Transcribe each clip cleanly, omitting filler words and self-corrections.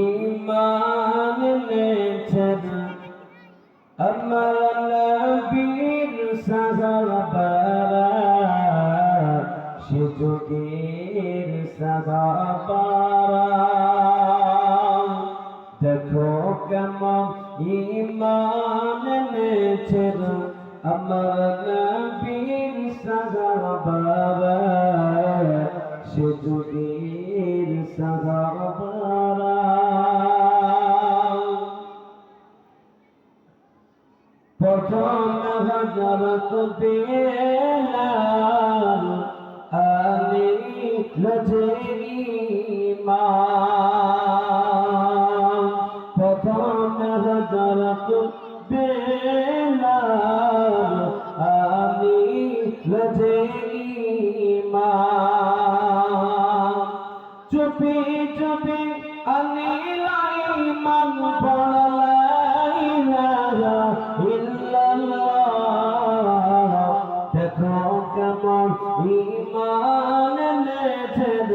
ঈমান এনেছেন আমার নবীর সাহাবারা সে যুগের সাহাবারা দেখো কেমন ঈমান এনেছেন আমার নবীর সাহাবারা সে যুগের সাহাবারা প্রথম হযরত বেলাল আলী লজীমান প্রথম হযরত বেলাল আলী লজীমান চুপি চুপি আলী ইমান পড়লা ইলাহা ইল্লাল্লাহ দেখো কেমন ঈমান এনেছেন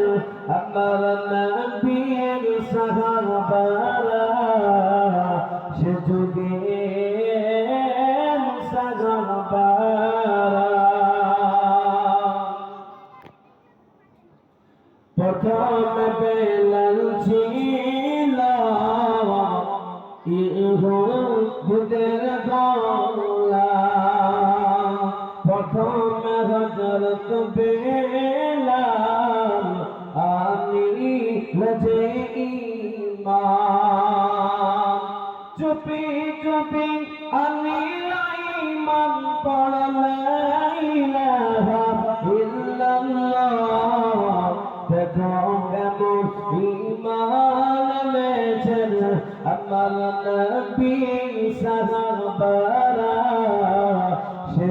আমার নবীর সাহাবারা সে যুগের সাহাবারা প্রথম বেলাল ছিল ইহুদের গোলাম প্রথম হযরত বেলাল আলী লজীমান চুপি চুপি আলী ইমান পড়লা ইলাহা ইল্লাল্লাহ দেখো কেমন ঈমান এনেছেন আমার নবী সাহাবারা সে